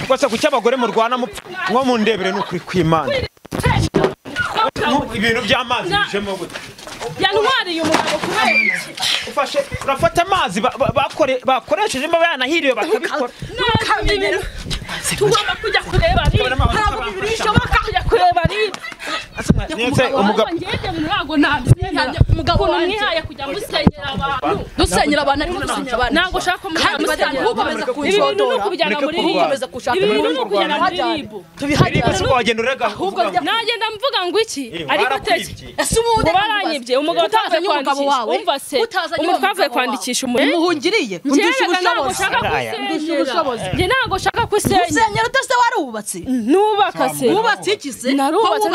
kwasa kuki abagore mu Rwanda mwo mu ndebere n'ukuri kw'Imana ibintu by'amazi bijemo gute yantwariye umugabo kubera ufashe urafata amazi bakoresheje mba yanahiriwe bakabikora ntukamenyere tugomba kujya kureba ntabwo bishoboka kujya kureba umugabo umugabo mwihaye kujya musenyera abantu dusenyera abantu ariko dusenyera abantu ntabwo ushaka mukomeza kunshotora kujyana muri ribu ibintu no kujyana muri ribu tubihageze uko wagenda urega nagenda mvuga ngo iki ariko teke ese ubundi baranyibye umugabo utazanye umugabo wawe umva se umutwavuye kwandikisha umuhungiriye undusha ubushobozi njye ntabwo ushaka kusenyera utase warubatse nubaka se wubatse iki se narubatse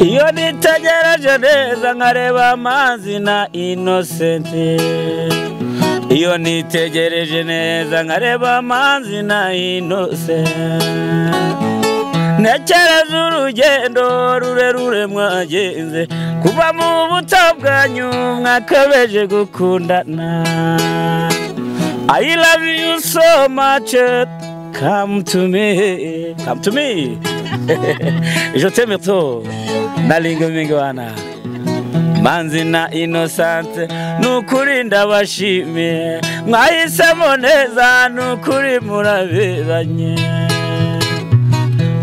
iyo nitegereje neza nkareba Manzi na Innocente iyo nitegereje neza nkareba Manzi na Innocente ntekereza urugendo rurerure mwagenze kuva mu buto bwanyu mwakabeje gukundana I love you so much come to me je t'aime trop nalinga mingi wana Manzi na Innocente nukuri ndabashimiye mwahisemo neza nukuri muraberanye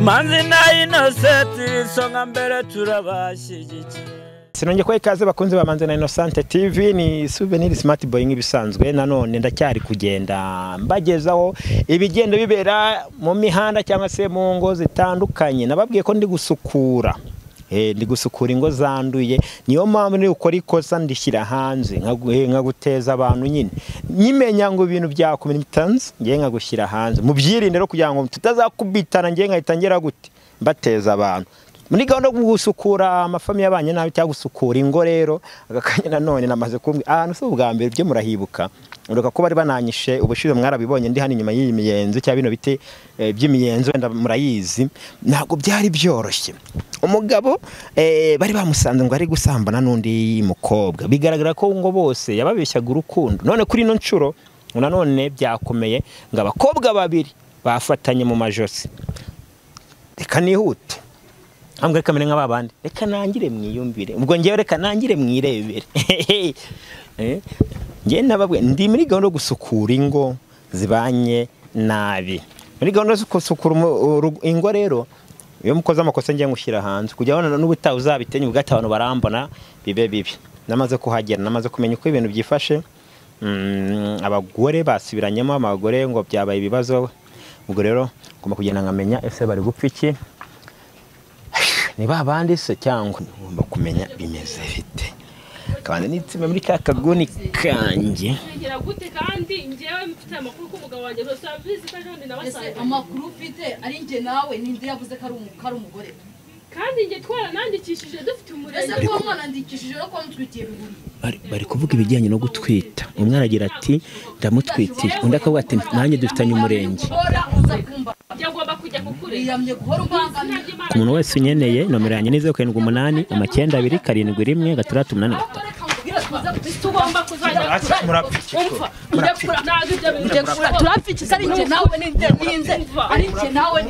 Manzi na Innocente songa mbere turabashyigikiye sinonge ko ikaze bakunze ba Manzi na Innocente TV ni souvenir smart boy nk'ibisanzwe nanone ndacyari kugenda mbagezaho ibigendo bibera mu mihanda cyangwa se mu ngo zitandukanye nababwiye ko ndi gusukura ndi gusukura ingo zanduye niyo mpamvu ni ukora ikosa ndishyira hanze nkaguteza abantu nyine nyimenya ngo ibintu byakomunitanze ngiye nkagushyira hanze mu byirinde rero kugira ngo tutazakubitana ngiye nkahitangera gute mbateza abantu muri gahunda yo gusukura amafamiye y'abanye nabi cyangwa gusukura ingo rero agakanya nanone namaze kumwe ahantu se ubwa mbere byo murahibuka uruka ko bari bananyishe ubushize mwarabibonye ndi hano inyuma y'iyi miyenzo cyangwa bino bite by'imiyenzo wenda murayizi ntabwo byari byoroshye umugabo bari bamusanze ngo ari gusambana n'undi mukobwa bigaragara ko ngo bose yababeshyaga urukundo none kuri ino ncuro nanone byakomeye ngo abakobwa babiri bafatanye mu majosi reka nihute ambwe kamere nk'ababandi reka nangire mwiyumvire ubwo ngiye reka nangire mwirebere ngiye nababwe ndi muri gahunda yo gusukura ingo zibanye nabi muri gahunda yo gusukura ingo rero iyo mukoze amakosa ngiye ngushyira hanze kugira ngo n'ubutaha uzabitenye ubwate abantu barambona bibe bibi namaze kuhagera namaze kumenya uko ibintu byifashe abagore basubiranyemo abagore ngo byabaye ibibazo ubwo rero ngomba kugenda nkamenya ese bari gupfa iki Niba abandi se cyangwa ngomba kumenya bimeze bite kandi nitsime muri kakaguni kanje ngera gute kandi ngewe mfite amakuru ko umugabo wanjye rose abizi ko kandi nabasaye amakuru ufite ari nge nawe ninde yavuze ko ari umugore kandi nge twaranandikishije dufite umurenge ese ko mwana ndikishije no kwa mutwitiye biburi bari kuvuga ibijyanye no gutwita umwana agira ati ndamutwitiye undi akavuga ati nanjye dufitanye umurenge byagomba kujya kukure yamye guhora umbangana ku muntu wese unyeneye nomero yanjye ni 078 9 7 6 tugomba kuzajya turapfiki ari nge nawe ninde ari nge nawe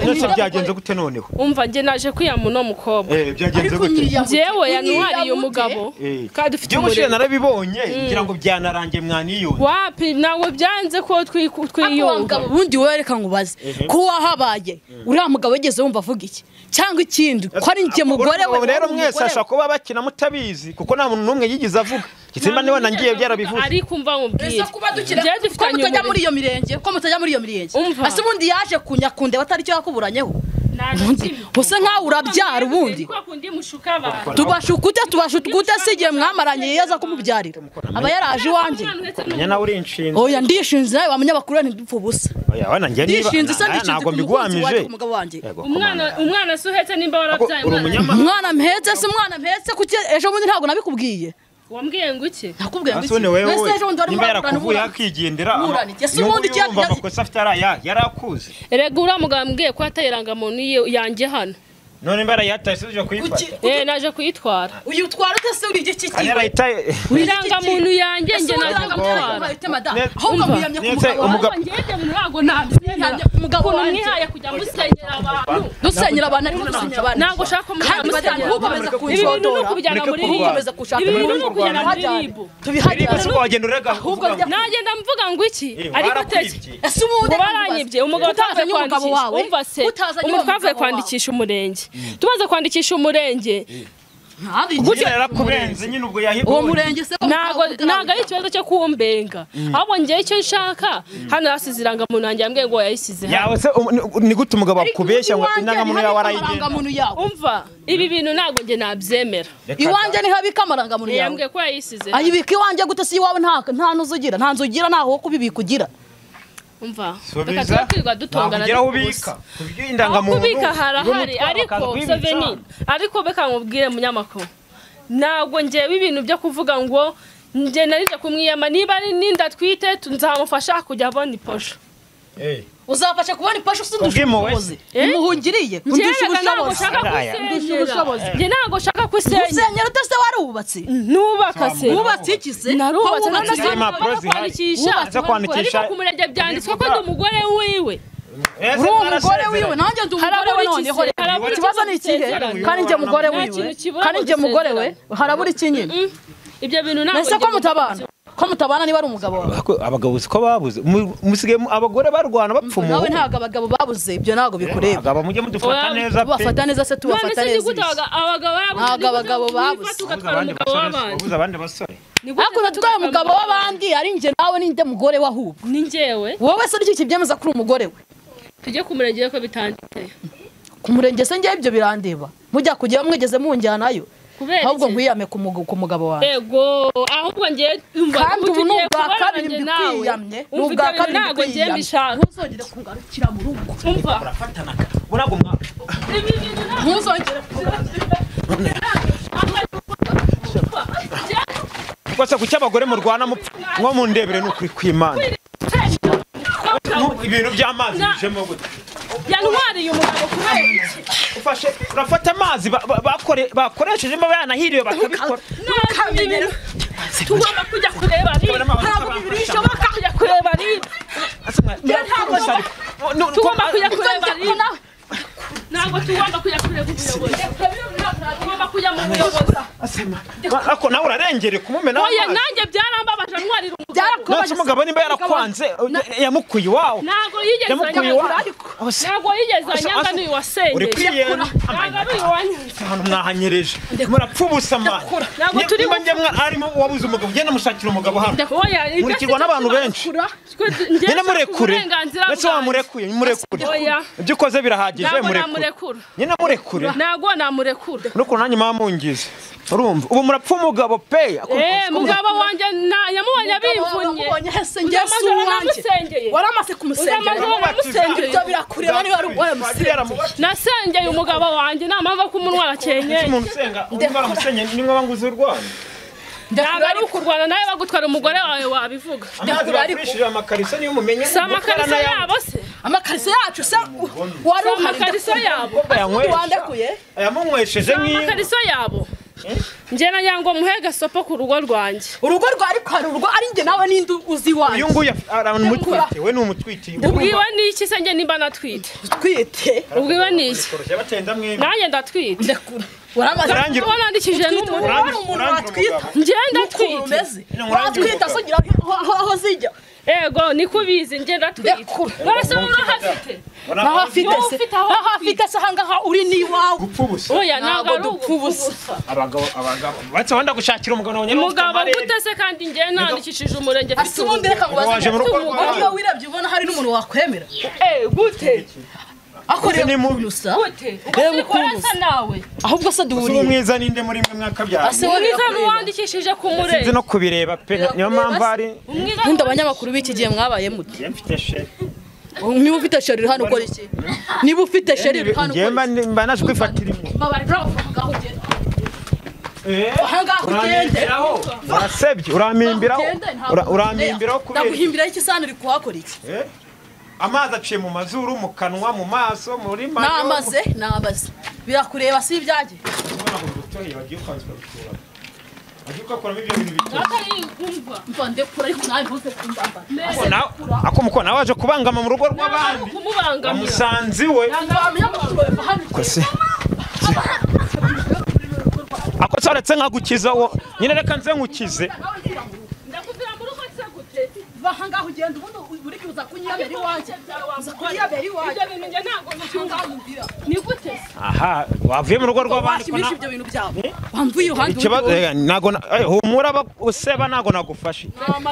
nose byagenze gute noneho umva nge naje kwiyama no mukobwa byagenze gute ngewe yantwariye umugabo kandi ufite umurenge narabibonye ngira ngo byanarangiye mwaniyunze wapi nawe byanze ko twiyunga ubundi wereka ngo baze ko wahabaye uriya mugabo yigeze wumva avuga iki cyangwa ikindi ko ari nge mugore we rero mwese ashaka kuba bakina mutabizi kuko nta muntu numwe yigize avuga kitsimba niwe nangiye byarabivuze ariko umva mubwire je dufitanye mutajya muri iyo mirenge ko mutajya muri iyo mirenge ase ubundi yaje kunyakunde batari cyo yakuburanyeho Usa nkaho urabyara ubundi tubashukute sigiye mwamaranye yaza kumubyarira aba yaraje iwanjye nyana uri inshinze oya ndishinze abanyamakuru ntidupfa ubusa oya wana njye ntabwo mbigwamije umwana suhetse nimba warabyaye umwana mpetse se umwana mpetse kuki ejo bundi ntabwo nabikubwiye wambwiye ngo iki nakubwiye ngo iki nimba yarakuvuye akigendera ubundi cyangwa amakosa afite yarakuze erega uramugambwiye ko atayiranga muntu yanjye hano none mbara yataye suje kuyifata naje kuyitwara uyitwara utase uri igiki ari yarayitaye wiranga muntu yanjye nge naje gutwara ahubwo mwiyamye umugabo ngende mu ntago nabyemera umugabo wanjye kujya musenyera abantu dusenyera abantu ariko dusenyera abantu ntago shaka kandi badani ukomeza kunshotora kujyana muri ribu ukomeza kushaka ibintu kujyana muri ribu tubihagera se wagenda urega ahubwo nagenda mvuga ngo iki ariko teke ese ubundi baranyibye umugabo utaje kwandikisha umva se umutwavuye kwandikisha umurenge tumaze kwandikisha umurenge gutya yarakurenze nyine ubwo yahibo uwo murenge se nago ari ikibazo cyo kumbenga ahubwo ngiye icyo nshaka hano hasize irangamuntu yanjye yambwiye ngo yayisize yawe se ni gute umugabo akubeshya ngo indangamuntu yawe arayigenda umva ibi bintu ntago nge nabyemera iwanjye ni habika amarangamuntu yawe yambwiye ko yayisize ayibika iwanjye gute si iwawe nta nuzugira nta nzugira ntaho wo kubibika ugira umva reka twirirwa dutongana kugira ubika indangamuntu kubika harahari ariko souvenir ariko beka nkubwire munyamakuru ntabwo ngewe ibintu byo kuvuga ngo nge narije kumwiyama niba ari ninda twite nzamufasha kujya abona iposho uzafasha kubona iposho usindushobozi imuhungiriye nge ntago shaka kusenyera utase warubatse nubaka se wubatse iki se narubatse kwandikisha kwandikisha ku murenge byanditswe ko ndi umugore wiwe uri umugore wiwe nanjye ndi umugore we noneho ikibazo ni ikihe kandi njye mugore wiwe kandi njye mugore we harabura iki nyine ibyo bintu ntabwo nese ko mutabana niba ari umugabo wawe abagabo siko babuze musige abagore barwana bapfumu nawe ntago abagabo babuze ibyo ntago bikureba abagabo mujye mudufata neza pe bafata neza se tubafata neza abagabo babuze babuze abandi basore ariko natwaye umugabo w'abandi ari nje nawe ninde mugore wahubwo ni njyewe wowe se n'iki kibyemeza kuri umugore we tujye ku murenge ko bitanditse ku murenge se ngiye ibyo birandeba mujya kujya mwegeze munjyanayo ahubwo nkwiyame ku mugabo wawe yego ahubwo ngiye kandi ubu nubwa kabiri mbikwiyamye nubwa kabiri mbikwiyamye ntuzongere kungarukira mu rugo umva urafatana burago mwaka ntuzongere kwasa kuki abagore murwana mwo mundebere n'ukuri kw'Imana ibintu by'amazi bijemo gute yantwariye umugabo kubera iki ufashe urafata amazi bakoresheje mba yanahiriwe bakabikora tugomba kujya kureba bishoboka kujya kureba tugomba kujya kureba ntabwo tugomba kujya kureba ubuyobozi tugomba kujya mu buyobozi ako nawe urarengere kumumena oya nanjye byarambabaje ntwarira umugabo umugabo nimba yarakwanze yamukuye iwawe ntabwo yigeze anyanga n'uyu wasengeye uri kwiyena ahantu mwahanyereje murapfa ubusa mwana niba njye arimo wabuze umugabo ugenda mushakira umugabo hano murikirwa n'abantu benshi nyine murekure ndetse wamurekuye ibyo ukoze birahagije murekure nyine murekure ntabwo namurekura nuko nanjye mamungize urumva ubu murapfa umugabo pe mugabo wanjye yamubonye abimvunye waramaze kumusengera ibyo birakureba niba ari uwoye nasengeye umugabo wanjye nta mpamvu ko umunwa arakenye umuntu usenga umva aramusenye nimwe banguze urwana ntabwo ari ukurwana nawe bagutwara umugore wawe wabivuga ndakubishije amakariso niyo mumenye si amakariso yabo se amakariso yacu se wari amakariso yabo wandekuye yamunywesheje nk'iyo amakariso yabo njye na nyango muhega sopo ku rugo rwanjye urugo rwari kwa rugo ari njye nawe ninde uzi wanjye uyu nguyu aramutwite we ni umutwite ubwiwe n'iki se njye nimba natwite twite ubwiwe n'iki nanjye ndatwite uramaze wanandikije n'umuntu watwita njye ndatwite watwita so gira aho zijya ego nikubizi njye ndatwite barase urahafite ahafite se hangaha uri niwawe gupfubusa oya ntabwo dupfubusa abagabo batse wanda gushakira umugabo nyine umugabo gutese kandi njye nandikishije umurenge afite ubundi reka ngo waje mu rugo iyo wirebye ubona hari n'umuntu wakwemera gute akoreye ni mubusa gute ukosa nawe ahubwo se duhuriye umwiza ninde muri mwe mwakabyara umwiza nuwandikishije ku murenge sinzi no kubireba pe niyo mpamvu ari nkunda abanyamakuru b'iki gihe mwabaye mute mfite sheri niba ufite sheri hano ukora iki niba ufite sheri hano ukora iki mba naje kwifatira imwe ahangaha ugende urasebye uramimbiraho kubera ndaguhimbiraho iki sana uri kuhakora iki amazi aciye mu mazuru mu kanwa mu maso muri namaze birakureba si ibyaje ako nawe waje kubangama mu rugo rw'abandi umusanzi we ako soretse nkagukiza wo nyine reka nze nkukize bahanga ugenda ubundi buri kibuza kunyabera iwanjye uza kunyabera iwanjye ibyo bintu nge ntabwo ntunganira ni gute aha wavuye mu rugo rw'abandi ko ibyo bintu byabo wamvuye uhandi ikibazo nago humura useba nago nagufashe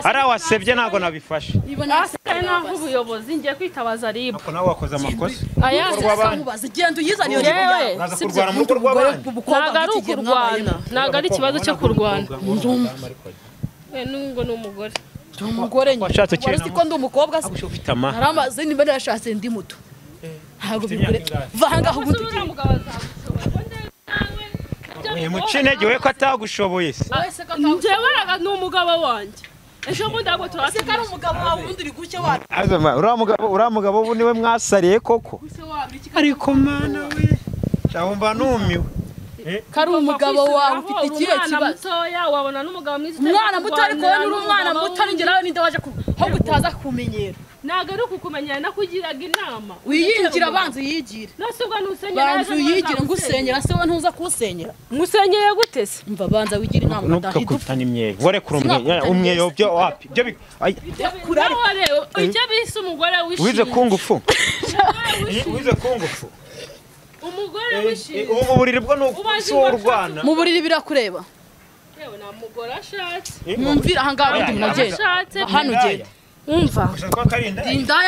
ari wasebye nago nabifashe asikaye naho ubuyobozi ngiye kwitabaza ribu ako nawe wakoze amakosa aya mubaza genda uyizaniye yewe uraza kurwana mu rugo rw'abandi ntabwo ari ukurwana ntabwo ari ikibazo cyo kurwana nubwo ni umugore umugore washatse ukiri ko ndi umukobwa se ufite ama hari amazina imbere yashatse ndi muto ntabwo bigure vanga aho ubundi mucinege we ko atagushoboye se njyewe ni umugabo wanjye ejo bundi ntabwo turaseka ari umugabo wawe ubundi uri gucye wapi uriya mugabo ubu niwe mwasariye koko ariko mana we cyahumba numiwe kari umugabo wawe ufite ikihe kibazo wabona n'umugabo mwiza umwana muto ariko wowe uri umwana muto ngerawe ninde waje aho gutaza kumenyera ntabwo ari ukukumenyera nakugiraga inama wiyingira abanza uyigire nasubwa nusenyera banza uyigire ngusenyera se we ntuza kusenyera musenyeye gute se mva banza wigira inama ntukakutana imyeyo wore kuri umweyo byo wapi byo icyo bise umugore wishimye wize kungufu wize kungufu umugore wishimye ubu buriri bwo n'urwana mu buriri birakureba yewe na mugore ashatse mwumvira aha ngaha undi munagenda hano ugenda umva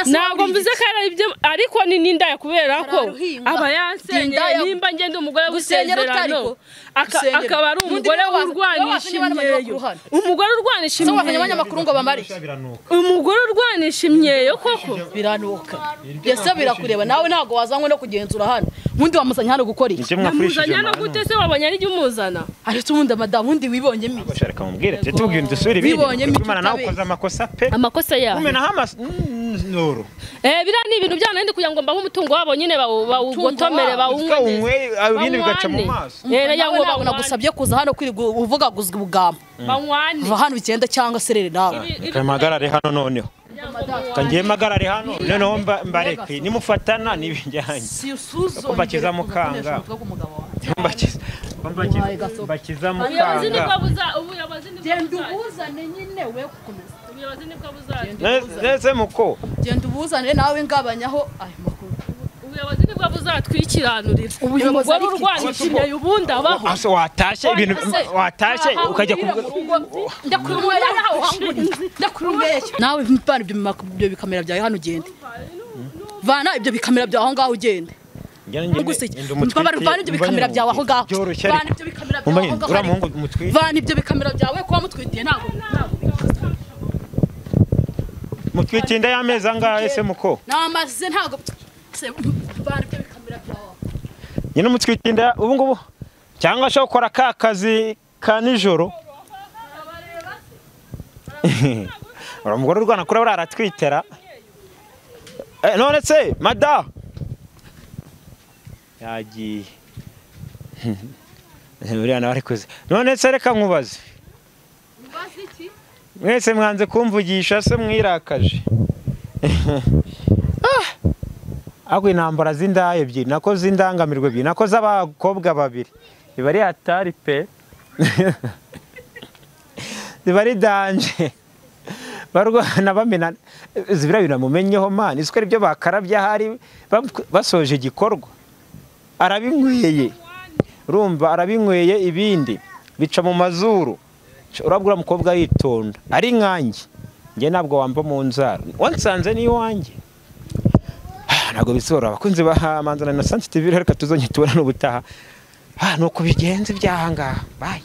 ntabwo mvuze ko ari ibyo ariko ni n'indaya kubera ko aba yansenyeye nimba ngenda umugore w'isezerano akaba ari umugore urwanisha imyeyo umugore urwanisha imyeyo abanyamakuru ngo bamare umugore urwanisha imyeyo koko biranuka byese birakureba nawe ntabwo wazanywe no kugenzura hano ubundi wamuzanye hano gukora iki namuzanye no gute se wabonye ari jya umuzana ariko ubundi madamu undi wibonyemo iki reka mubwire tubwire dusubire ibindi imana nawe ukoze amakosa pe amakosa umena hamas noro bira ni ibintu byanandi kugira ngo mbaho umutungo wabo nyine bawugotomere bawunywe ibindi bigaca mu maso nawe nabona gusabye kuza hano kwirirwa uvuga guzwa ubugamba banywane va hano bigenda cyangwa serere nawe kamagarare hano noneho kangiye magarare hano noneho mbareke nimufatana nibijyanye ko bakiza mukanga bakiza mukanga genda ubuzane nyine we gukomeza neze muko genda ubuzane nawe ngabanyaho ayo makuru ubuyobozi nibwo buzatwikiranurira umugore urwanisha imyeyo ubundi abaho aso watashye ibintu watashye ukajya ndakurumweye nawe mpana ibyo bikamera byawe hano ugende vana ibyo bikamera byawe aho ngaho ugende vana ibyo bikamera byawe aho ngaho vana ibyo bikamera byawe kuba mutwitiye ntabwo mutwitiye inda y'amezi angahe se muko namaze ntabwo vana ibyo bikamera byawe nyine mutwitiye inda ubu ngubu cyangwa ashobora gukora ka kazi ka nijoro umugore urwana kuri buriya aratwitera none se mada yagiye buriya nawe ari kuze none se reka nkubaze mwese mwanze kumvugisha se mwirakaje ahubwo intambara z'indaya ebyiri nako z'indangamirwa ebyiri nako z'abakobwa babiri iba ari hatari pe ziba ari danje barwana bamena zibira binamumenyeho mani isuko aribyo bakarabye ahari basoje igikorwa arabinyweye urumva arabinyweye ibindi bica mu mazuru urabwira umukobwa yitonda ari nkanjye njye ntabwo wamba mu nzara wansanze ni iwanjye ntabwo bisora abakunzi ba Manzi na Innocente TV reka tuzonye tubona n'ubutaha nuko bigenze byahangaha bye.